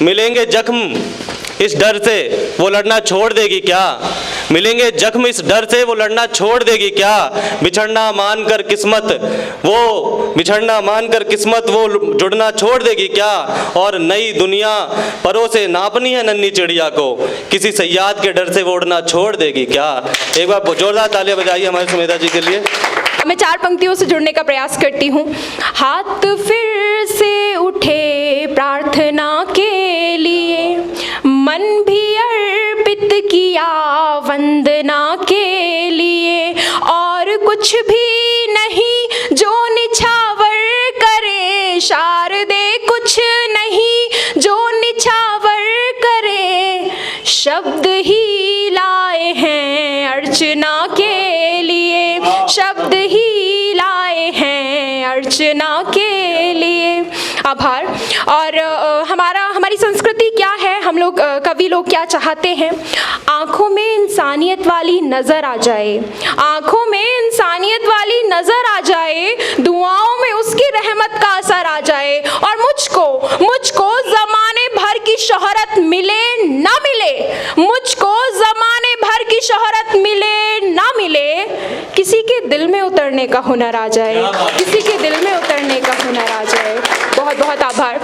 मिलेंगे जख्म इस डर से वो लड़ना छोड़ देगी क्या? मिलेंगे जख्म इस डर से वो लड़ना छोड़ देगी क्या? बिछड़ना मानकर किस्मत वो जुड़ना छोड़ देगी क्या? और नई दुनिया परों से नापनी है नन्ही चिड़िया को, किसी सयाद के डर से वो उड़ना छोड़ देगी क्या? एक बार जोरदार तालियां बजाइए हमारे सुमेधा जी के लिए। मैं 4 पंक्तियों से जुड़ने का प्रयास करती हूँ। हाथ फिर से उठे प्रार्थना के लिए, मन भी अर्पित किया वंदना के लिए, और कुछ भी नहीं जो निछावर करे शारदे, कुछ नहीं जो निछावर करे, शब्द ही लाए हैं अर्चना के लिए, शब्द ही लाए हैं अर्चना के लिए। आभार। और हमारी संस्कृति क्या है, हम लोग कवि लोग क्या चाहते हैं? आंखों में इंसानियत वाली नजर आ जाए, आंखों में इंसानियत वाली नजर आ जाए, दुआओं में उसकी रहमत का असर आ जाए, और मुझको जमाने भर की शोहरत मिले ना मिले, मुझको जमाने भर की शोहरत मिले ना मिले, किसी के दिल में उतरने का हुनर आ जाए, किसी के दिल में उतरने का हुनर आ जाए। बहुत बहुत आभार।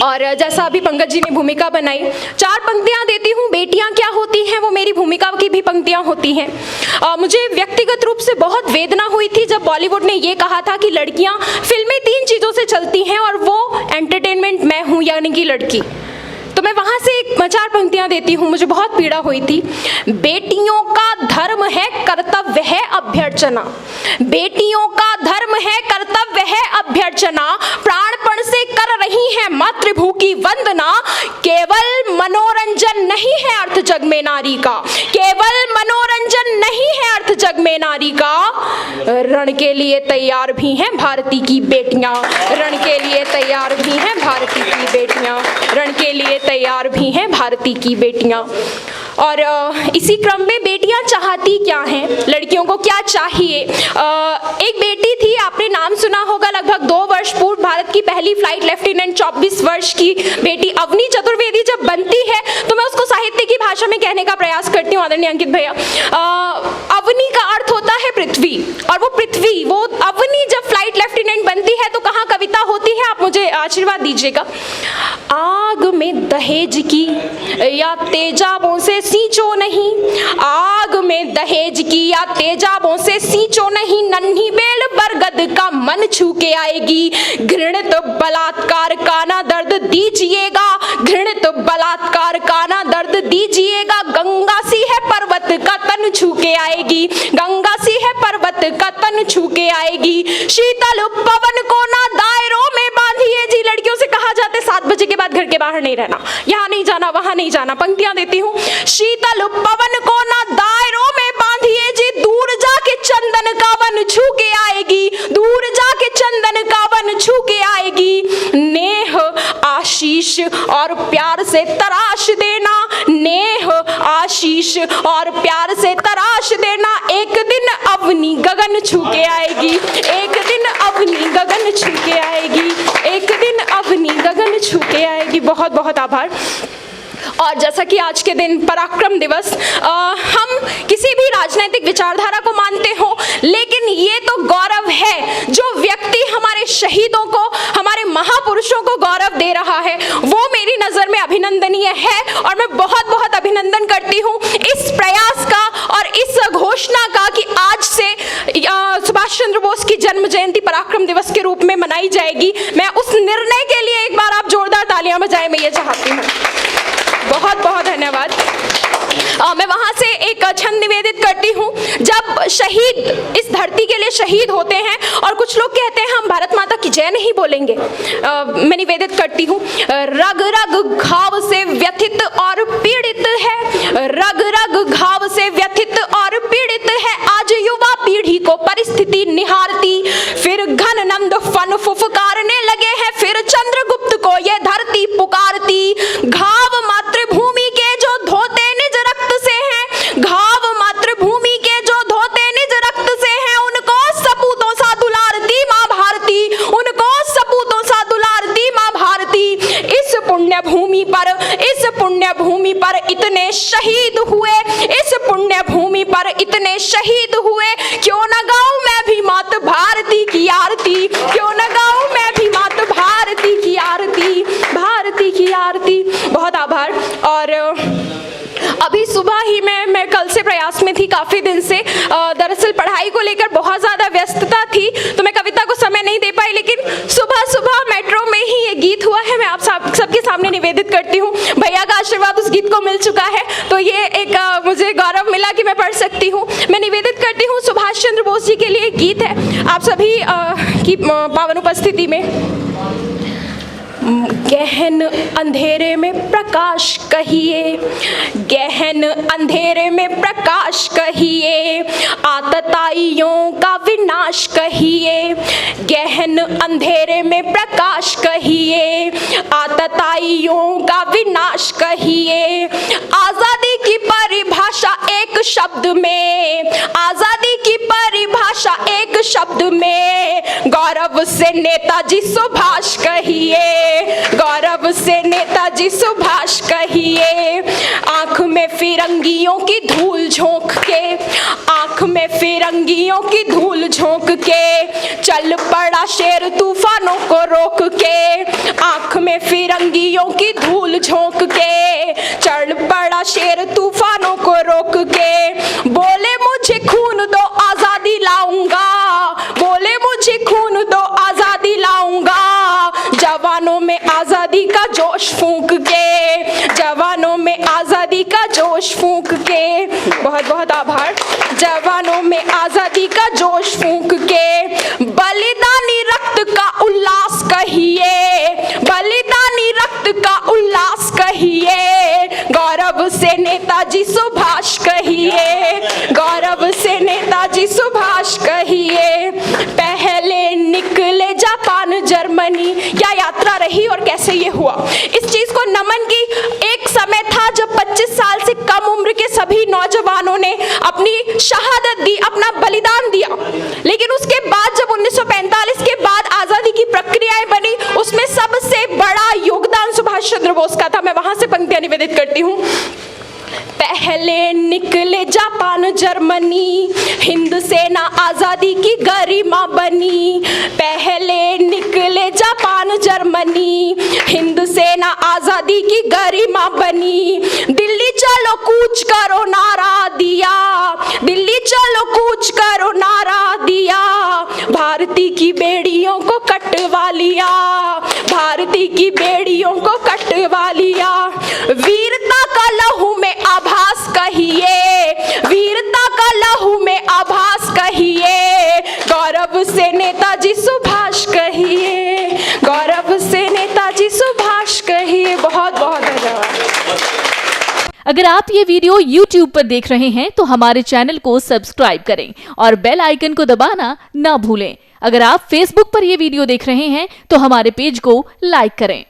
और जैसा अभी पंकज जी ने भूमिका बनाई, 4 पंक्तियां देती हूँ। बेटियां क्या होती हैं वो मेरी भूमिका की भी पंक्तियां होती हैं। मुझे व्यक्तिगत रूप से बहुत वेदना हुई थी जब बॉलीवुड ने ये कहा था कि लड़कियां फिल्में 3 चीज़ों से चलती हैं और वो एंटरटेनमेंट मैं हूँ यानी कि लड़की। तो मैं वहाँ से 4 पंक्तियाँ देती हूँ, मुझे बहुत पीड़ा हुई थी। बेटियों का धर्म है कर्तव्य है अभ्यर्चना, बेटियों का धर्म है कर्तव्य है अभ्यर्चना, प्राणपण से कर रही है मातृभू की वंदना, केवल मनोरंजन नहीं है अर्थ जग में नारी का, केवल मनोरंजन नहीं है अर्थ जग में नारी का, रण के लिए तैयार भी हैं भारती की बेटियां, रण के लिए तैयार भी हैं भारती की बेटियां, रण के लिए तैयार भी हैं भारती की बेटियां। और इसी क्रम में बेटियां चाहती क्या हैं, लड़कियों को क्या चाहिए? एक बेटी थी, आपने नाम सुना होगा, लगभग 2 वर्ष पूर्व भारत की पहली फ्लाइट लेफ्टिनेंट 24 वर्ष की बेटी अवनी चतुर्वेदी जब बनती है तो मैं उसको साहित्य की भाषा में कहने का प्रयास करती हूँ आदरणीय अंकित भैया। अवनी का अर्थ होता है पृथ्वी, और वो अवनी जब फ्लाइट लेफ्टिनेंट बनती है तो कहाँ कविता होती है, आप मुझे आशीर्वाद दीजिएगा। आग में दहेज की या तेजाबों से सींचो नहीं, आग में दहेज की या तेजाबों से सींचो नहीं, नन्ही बेल बरगद का मन छू के आएगी, घृणित बलात्कार का ना दर्द दीजिएगा, घृणित बलात्कार का ना दर्द दीजिएगा, गंगा सी है पर्वत का तन छू के आएगी, गंगा सी है पर्वत का तन छू के आएगी, शीतल पवन को ना दायरों में बांधिए। जी, लड़कियों से कहा जाता है 7 बजे के बाद घर के बाहर नहीं रहना, यहाँ नहीं जाना, वहां नहीं जाना। पंक्तियां देती हूँ। शीतल पवन को ना दायरों में बांधिए जी, दूर जाके चंदन का वन छू के आएगी, दूर जाके चंदन का वन छू के आएगी, नेह आशीष और प्यार से तराश देना, नेह आशीष और प्यार से तराश देना, एक दिन अवनी गगन छू के आएगी, एक दिन अवनी गगन छू के आएगी, एक दिन अवनी गगन छू के आएगी। बहुत बहुत आभार। और जैसा कि आज के दिन पराक्रम दिवस, हम किसी भी राजनीतिक विचारधारा को मानते हो, लेकिन ये तो गौरव है जो व्यक्ति हमारे शहीदों को, हमारे महापुरुषों को गौरव दे रहा है, वो मेरी नजर में अभिनंदनीय है। और मैं बहुत बहुत अभिनंदन करती हूँ इस प्रयास का और इस घोषणा का कि आज से सुभाष चंद्र बोस की जन्म जयंती पराक्रम दिवस के रूप में मनाई जाएगी। मैं उस निर्णय के लिए एक बार आप जोरदार तालियां बजाएं, मैं ये चाहती हूँ। बहुत बहुत धन्यवाद। मैं वहां से एक छंद निवेदित करती हूँ। जब शहीद इस धरती के लिए शहीद होते हैं और कुछ लोग कहते हैं हम भारत माता की जय नहीं बोलेंगे, मैं निवेदित करती हूँ। रग रग घाव से व्यथित और पीड़ित है, रग रग घाव से व्यथित और पीड़ित है आज युवा पीढ़ी को परिस्थिति निहारती, फिर घन नंद फन फुफकारने लगे हैं, फिर चंद्रगुप्त को ये धरती पुकारती, घाव मातृभूमि के जो धोते निज रक्त से हैं, घाव मातृभूमि के जो धोते निज रक्त से हैं, उनको सपूतों सा दुलारती माँ भारती, उनको सपूतों सा दुलारती माँ भारती। इस पुण्य भूमि भूमि पर, इस पुण्य भूमि पर इतने शहीद हुए, इस पुण्य भूमि पर इतने शहीद हुए, क्यों न गाऊं मैं भी मात भारती की आरती, क्यों न गाऊं मैं भी मात भारती की आरती, भारती की आरती। बहुत आभार। और अभी सुबह ही मैं कल से प्रयास में थी, काफ़ी दिन से। दरअसल पढ़ाई को लेकर बहुत ज़्यादा व्यस्तता थी तो मैं कविता को समय नहीं दे पाई, लेकिन सुबह सुबह मेट्रो में ही ये गीत हुआ है, मैं आप सबके सामने निवेदित करती हूँ। भैया का आशीर्वाद उस गीत को मिल चुका है तो ये एक मुझे गौरव मिला कि मैं पढ़ सकती हूँ। मैं निवेदित करती हूँ सुभाष चंद्र बोस जी के लिए एक गीत है आप सभी की पावन उपस्थिति में। गहन अंधेरे में प्रकाश कहिए, गहन अंधेरे में प्रकाश कहिए, आतताइयों का विनाश कहिए, गहन अंधेरे में प्रकाश कहिए, आतताइयों का विनाश कहिए। आजादी की परिभाषा एक शब्द में, आजादी की परिभाषा एक शब्द में, गौरव से नेताजी सुभाष कहिए, गौरव से नेताजी सुभाष कहिए। आंख में फिरंगियों की धूल झोंक के, आंख में फिरंगियों की धूल झोंक के, चल पड़ा शेर तूफानों को रोक के, आंख में फिरंगियों की धूल झोंक के, चल पड़ा शेर तूफानों को रोक के। बोले मुझे खून दो आजादी लाऊंगा, बोले मुझे खून दो आजादी लाऊंगा, जवानों में आजादी का जोश फूंक के, जवानों में आजादी का जोश फूंक के। बहुत बहुत आभार। जवानों में आजादी का जोश फूंक के, बलिदानी रक्त का उल्लास कहिए, बलिदानी रक्त का उल्लास कहिए, गौरव से नेताजी सुभाष कहिए, गौरव से नेताजी सुभाष कहिए। पहले निकले जापान जर्मनी, क्या यात्रा रही और कैसे ये हुआ, इस चीज को नमन की। एक समय था जब 25 साल से कम उम्र के सभी नौजवानों ने अपनी शहादत दी, अपना बलिदान दिया, लेकिन उसके बाद जब 1945 के बाद आजादी की प्रक्रियाएं बनी, उसमें सबसे बड़ा योगदान सुभाष चंद्र बोस का था। मैं वहां से पंक्तियां निवेदित करती हूँ। पहले निकले जापान जर्मनी, हिंद सेना आजादी की गरिमा बनी, पहले निकले जापान जर्मनी, हिंद सेना आजादी की गरिमा बनी। दिल्ली चलो कूच करो नारा दिया, दिल्ली चलो कूच करो नारा दिया, भारती की बेड़ियों को कटवा लिया, भारती की बेड़ियों को कटवा लिया। वीरता का लहू में आभास कहिए, वीरता का लहू में आभास कहिए, गौरव से नेताजी सुभाष कहिए, गौरव से नेताजी सुभाष कहिए। बहुत बहुत धन्यवाद। अगर आप ये वीडियो YouTube पर देख रहे हैं तो हमारे चैनल को सब्सक्राइब करें और बेल आइकन को दबाना ना भूलें। अगर आप Facebook पर ये वीडियो देख रहे हैं तो हमारे पेज को लाइक करें।